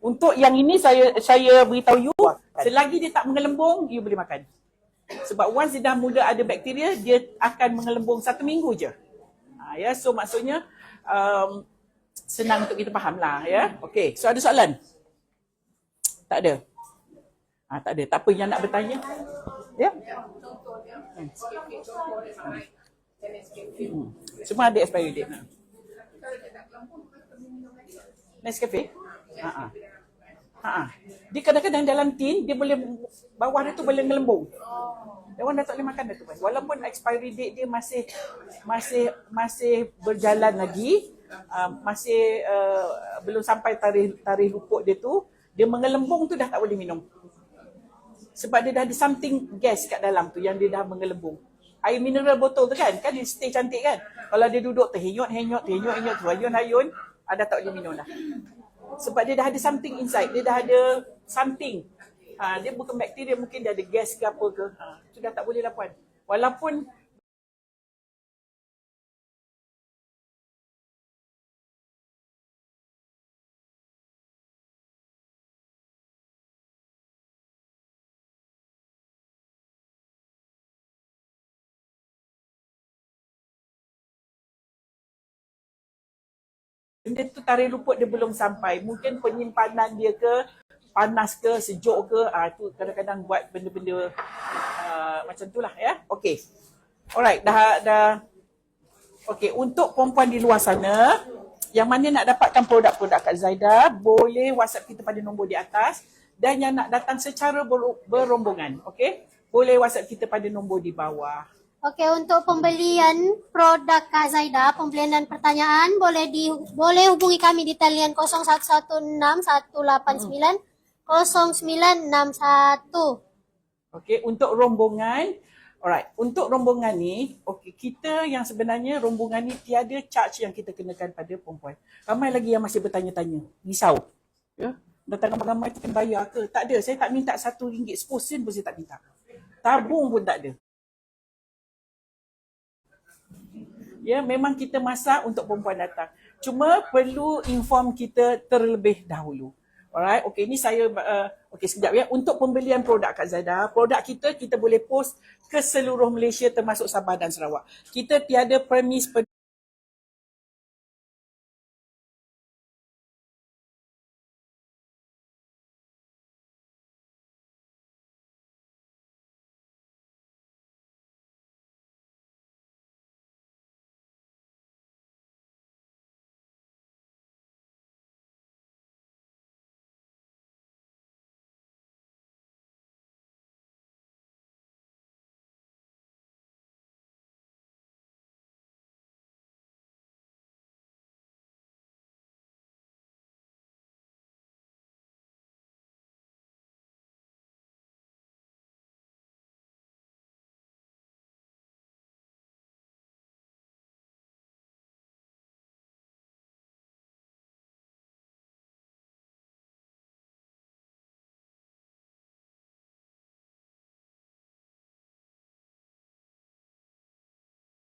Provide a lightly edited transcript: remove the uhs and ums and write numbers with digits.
Untuk yang ini saya beritahu you, selagi dia tak mengelembung, you boleh makan. Sebab once dia dah mula ada bakteria, dia akan mengelembung 1 minggu je. Ya, so maksudnya senang untuk kita faham lah ya. Okey, so ada soalan? Tak ada? Tak ada. Tak apa yang nak bertanya? Ya? Semua ada expiry date. Nescafe? Dia kadang-kadang dalam tin, dia boleh, bawah dia tu boleh ngelembung. Orang dah tak boleh makan dah tu. Walaupun expiry date dia masih berjalan lagi, masih belum sampai tarikh luput dia tu, dia mengelembung tu dah tak boleh minum. Sebab dia dah ada something gas kat dalam tu yang dia dah mengelembung. Air mineral botol tu kan dia stay cantik kan. Kalau dia duduk terhenyot-henyot, hayun-hayun, dah tak boleh minum dah. Sebab dia dah ada something inside, dia dah ada something. Dia bukan bakteria, mungkin dia ada gas ke apa ke. Itu dah tak boleh lah puan. Walaupun benda tu tarikh luput dia belum sampai. Mungkin penyimpanan dia ke, panas ke, sejuk ke, tu kadang-kadang buat benda-benda macam tu lah ya. Okey. Alright, dah. Okey, untuk perempuan di luar sana, yang mana nak dapatkan produk-produk Kak Zaida, boleh WhatsApp kita pada nombor di atas. Dan yang nak datang secara berombongan, okey? Boleh WhatsApp kita pada nombor di bawah. Okey, untuk pembelian produk Kak Zaida, pembelian dan pertanyaan boleh hubungi kami di talian 0116 189 0961. Okey, untuk rombongan, alright, untuk rombongan ni, okey, kita yang sebenarnya rombongan ni tiada charge yang kita kenakan pada perempuan. Ramai lagi yang masih bertanya-tanya, risau. Ya, datang ramai-ramai kita bayar ke? Tak ada, saya tak minta RM1, 10 sen pun saya tak minta. Tabung pun tak ada. Ya, memang kita masak untuk perempuan datang. Cuma perlu inform kita terlebih dahulu. Alright, okey, ni saya okey sekejap ya. Untuk pembelian produk Kak Zaida, produk kita boleh post ke seluruh Malaysia termasuk Sabah dan Sarawak. Kita tiada premis